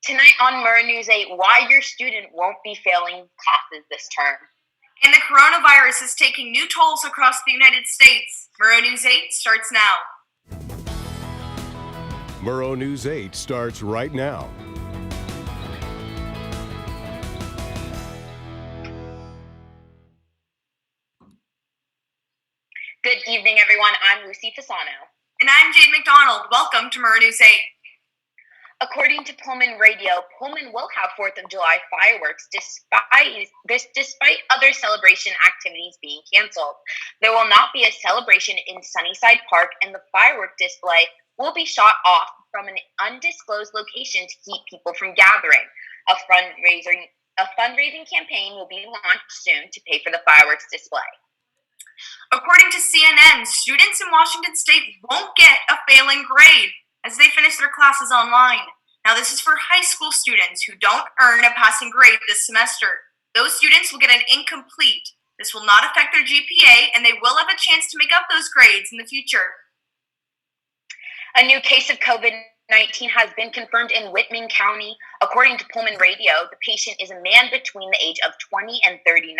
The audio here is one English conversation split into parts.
Tonight on Murrow News 8, why your student won't be failing classes this term. And the coronavirus is taking new tolls across the United States. Murrow News 8 starts now. Murrow News 8 starts right now. Good evening, everyone. I'm Lucy Fasano. And I'm Jade McDonald. Welcome to Murrow News 8. According to Pullman Radio, Pullman will have 4th of July fireworks despite other celebration activities being canceled. There will not be a celebration in Sunnyside Park, and the firework display will be shot off from an undisclosed location to keep people from gathering. A fundraising campaign will be launched soon to pay for the fireworks display. According to CNN, students in Washington State won't get a failing grade as they finish their classes online. Now, this is for high school students who don't earn a passing grade this semester. Those students will get an incomplete. This will not affect their GPA, and they will have a chance to make up those grades in the future. A new case of COVID-19 has been confirmed in Whitman County. According to Pullman Radio, the patient is a man between the age of 20 and 39.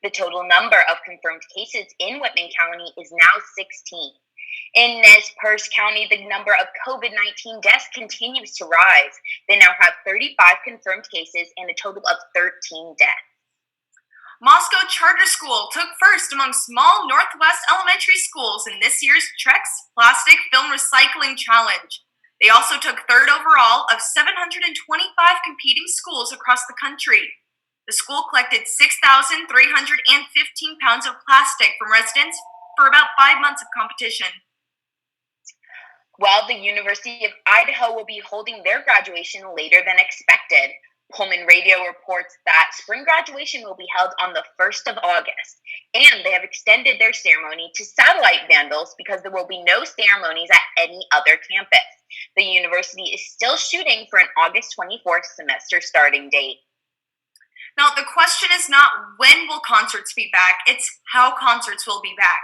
The total number of confirmed cases in Whitman County is now 16. In Nez Perce County, the number of COVID-19 deaths continues to rise. They now have 35 confirmed cases and a total of 13 deaths. Moscow Charter School took first among small Northwest elementary schools in this year's Trex Plastic Film Recycling Challenge. They also took third overall of 725 competing schools across the country. The school collected 6,315 pounds of plastic from residents for about 5 months of competition. Well, the University of Idaho will be holding their graduation later than expected. Pullman Radio reports that spring graduation will be held on the 1st of August, and they have extended their ceremony to satellite vandals because there will be no ceremonies at any other campus. The university is still shooting for an August 24th semester starting date. Now, the question is not when will concerts be back, it's how concerts will be back.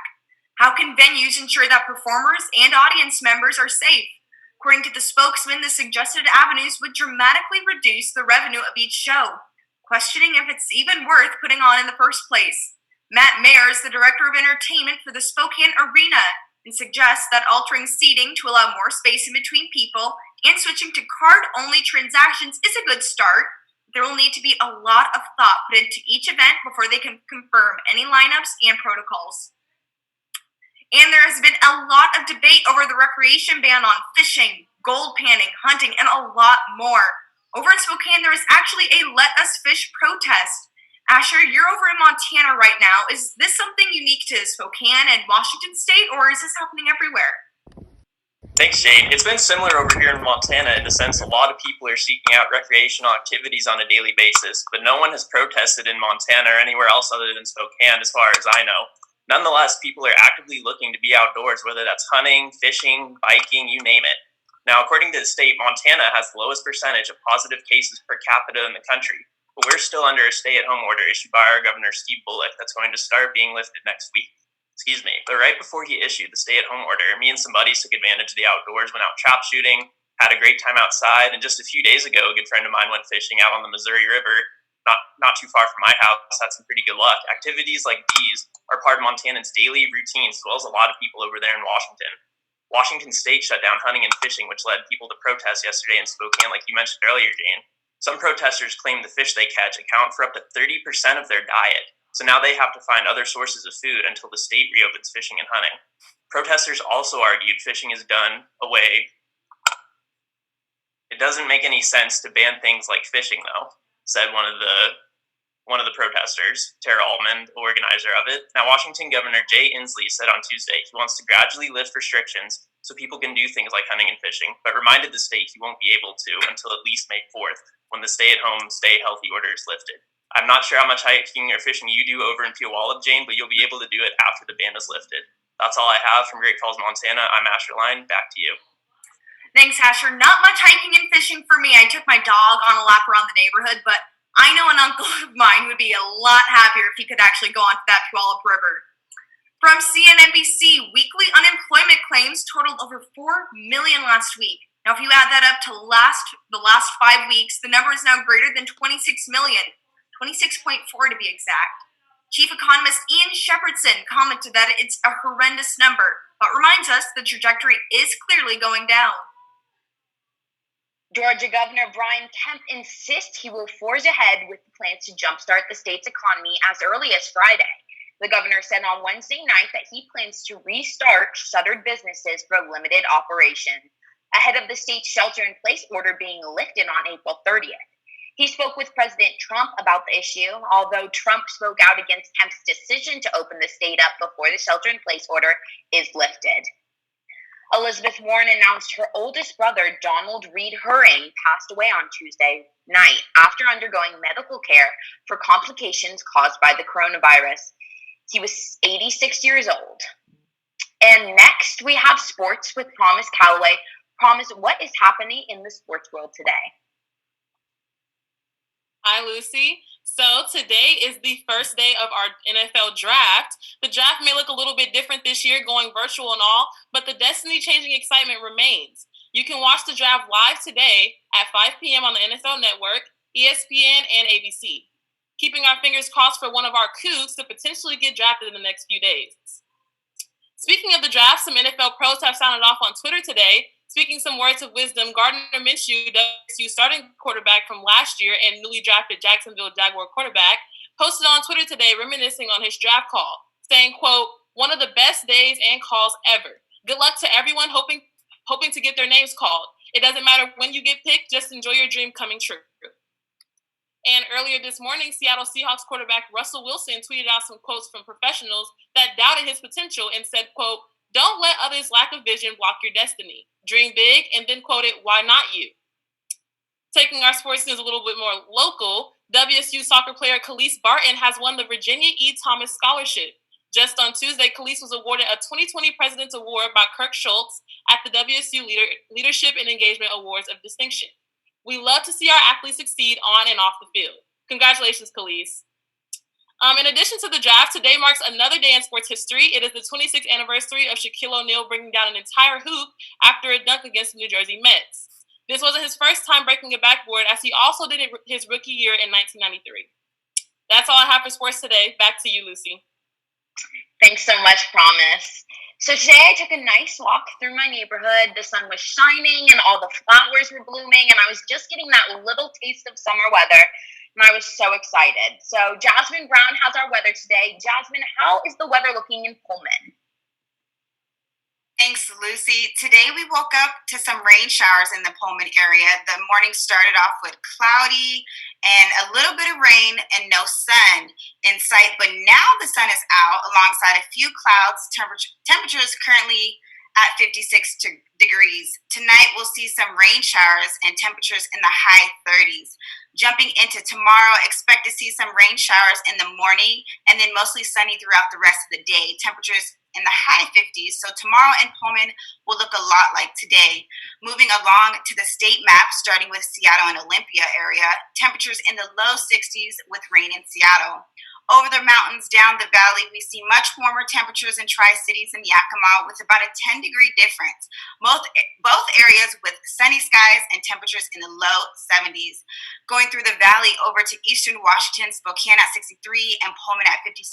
How can venues ensure that performers and audience members are safe? According to the spokesman, the suggested avenues would dramatically reduce the revenue of each show, questioning if it's even worth putting on in the first place. Matt Mayer is the director of entertainment for the Spokane Arena and suggests that altering seating to allow more space in between people and switching to card-only transactions is a good start. There will need to be a lot of thought put into each event before they can confirm any lineups and protocols. And there has been a lot of debate over the recreation ban on fishing, gold panning, hunting, and a lot more. Over in Spokane, there is actually a Let Us Fish protest. Asher, you're over in Montana right now. Is this something unique to Spokane and Washington State, or is this happening everywhere? Thanks, Jane. It's been similar over here in Montana in the sense a lot of people are seeking out recreational activities on a daily basis, but no one has protested in Montana or anywhere else other than Spokane as far as I know. Nonetheless, people are actively looking to be outdoors, whether that's hunting, fishing, biking, you name it. Now, according to the state, Montana has the lowest percentage of positive cases per capita in the country, but we're still under a stay-at-home order issued by our governor, Steve Bullock, that's going to start being lifted next week. But right before he issued the stay-at-home order, me and some buddies took advantage of the outdoors, went out trap shooting, had a great time outside, and just a few days ago, a good friend of mine went fishing out on the Missouri River, not too far from my house. Had some pretty good luck. Activities like these are part of Montanans' daily routines, as well as a lot of people over there in Washington. Washington State shut down hunting and fishing, which led people to protest yesterday in Spokane, like you mentioned earlier, Jane. Some protesters claim the fish they catch account for up to 30% of their diet. So now they have to find other sources of food until the state reopens fishing and hunting. Protesters also argued fishing is done away. It doesn't make any sense to ban things like fishing, though, said one of the protesters, Tara Altman, the organizer of it. Now, Washington Governor Jay Inslee said on Tuesday he wants to gradually lift restrictions so people can do things like hunting and fishing, but reminded the state he won't be able to until at least May 4th, when the stay-at-home, stay-healthy order is lifted. I'm not sure how much hiking or fishing you do over in Puyallup, Jane, but you'll be able to do it after the ban is lifted. That's all I have from Great Falls, Montana. I'm Asher Line. Back to you. Thanks, Asher. Not much hiking and fishing for me. I took my dog on a lap around the neighborhood, but I know an uncle of mine would be a lot happier if he could actually go onto that Puyallup River. From CNBC, weekly unemployment claims totaled over 4 million last week. Now, if you add that up to the last 5 weeks, the number is now greater than 26 million, 26.4 to be exact. Chief economist Ian Shepherdson commented that it's a horrendous number, but reminds us the trajectory is clearly going down. Georgia Governor Brian Kemp insists he will forge ahead with plans to jumpstart the state's economy as early as Friday. The governor said on Wednesday night that he plans to restart shuttered businesses for limited operation, ahead of the state's shelter-in-place order being lifted on April 30th. He spoke with President Trump about the issue, although Trump spoke out against Kemp's decision to open the state up before the shelter-in-place order is lifted. Elizabeth Warren announced her oldest brother, Donald Reed Herring, passed away on Tuesday night after undergoing medical care for complications caused by the coronavirus. He was 86 years old. And next, we have sports with Promise Calloway. Promise, what is happening in the sports world today? Hi, Lucy. So today is the first day of our NFL draft. The draft may look a little bit different this year, going virtual and all, but the destiny-changing excitement remains. You can watch the draft live today at 5 p.m. on the NFL Network, ESPN, and ABC. Keeping our fingers crossed for one of our Cougs to potentially get drafted in the next few days. Speaking of the draft, some NFL pros have sounded off on Twitter today. Speaking some words of wisdom, Gardner Minshew, WSU starting quarterback from last year and newly drafted Jacksonville Jaguar quarterback, posted on Twitter today reminiscing on his draft call, saying, quote, "One of the best days and calls ever. Good luck to everyone hoping to get their names called. It doesn't matter when you get picked, just enjoy your dream coming true." And earlier this morning, Seattle Seahawks quarterback Russell Wilson tweeted out some quotes from professionals that doubted his potential and said, quote, "Don't let others' lack of vision block your destiny. Dream big," and then quoted, "Why not you?" Taking our sports news a little bit more local, WSU soccer player Khalees Barton has won the Virginia E. Thomas Scholarship. Just on Tuesday, Khalees was awarded a 2020 President's Award by Kirk Schultz at the WSU Leadership and Engagement Awards of Distinction. We love to see our athletes succeed on and off the field. Congratulations, Khalees. In addition to the draft, today marks another day in sports history. It is the 26th anniversary of Shaquille O'Neal bringing down an entire hoop after a dunk against the New Jersey Mets. This wasn't his first time breaking a backboard, as he also did it his rookie year in 1993. That's all I have for sports today. Back to you, Lucy. Thanks so much, Promise. So today I took a nice walk through my neighborhood. The sun was shining and all the flowers were blooming, and I was just getting that little taste of summer weather, and I was so excited. So Jasmine Brown has our weather today. Jasmine, how is the weather looking in Pullman? Thanks, Lucy. Today we woke up to some rain showers in the Pullman area. The morning started off with cloudy and a little bit of rain and no sun in sight, but now the sun is out alongside a few clouds. Temperatures currently at 56 degrees. Tonight we'll see some rain showers and temperatures in the high 30s. Jumping into tomorrow, expect to see some rain showers in the morning and then mostly sunny throughout the rest of the day. Temperatures in the high 50s, so tomorrow in Pullman will look a lot like today. Moving along to the state map, starting with Seattle and Olympia area, temperatures in the low 60s with rain in Seattle. Over the mountains down the valley, we see much warmer temperatures in Tri-Cities and Yakima with about a 10-degree difference. Both areas with sunny skies and temperatures in the low 70s. Going through the valley over to eastern Washington, Spokane at 63 and Pullman at 56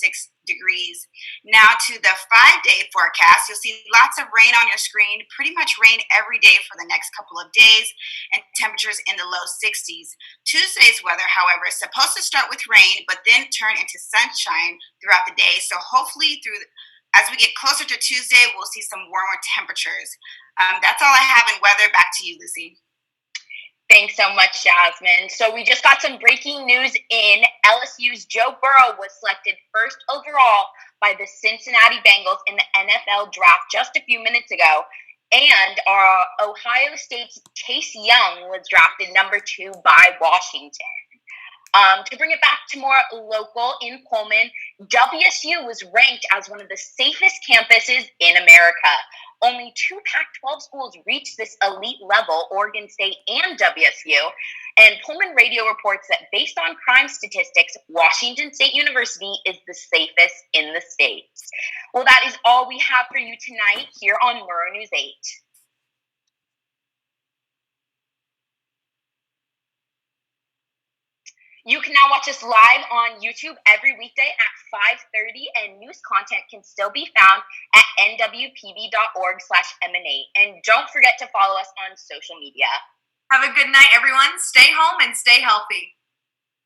degrees. Now to the 5-day forecast, you'll see lots of rain on your screen, pretty much rain every day for the next couple of days, and temperatures in the low 60s. Tuesday's weather, however, is supposed to start with rain, but then turn into sunshine throughout the day. So hopefully as we get closer to Tuesday, we'll see some warmer temperatures. That's all I have in weather. Back to you, Lucy. Thanks so much, Jasmine. So we just got some breaking news in. LSU's Joe Burrow was selected first overall by the Cincinnati Bengals in the NFL draft just a few minutes ago. And our Ohio State's Chase Young was drafted number 2 by Washington. To bring it back to more local in Pullman, WSU was ranked as one of the safest campuses in America. Only 2 Pac-12 schools reached this elite level, Oregon State and WSU. And Pullman Radio reports that based on crime statistics, Washington State University is the safest in the state. Well, that is all we have for you tonight here on Murrow News 8. You can now watch us live on YouTube every weekday at 5:30, and news content can still be found at nwpb.org/emanate. And don't forget to follow us on social media. Have a good night, everyone. Stay home and stay healthy.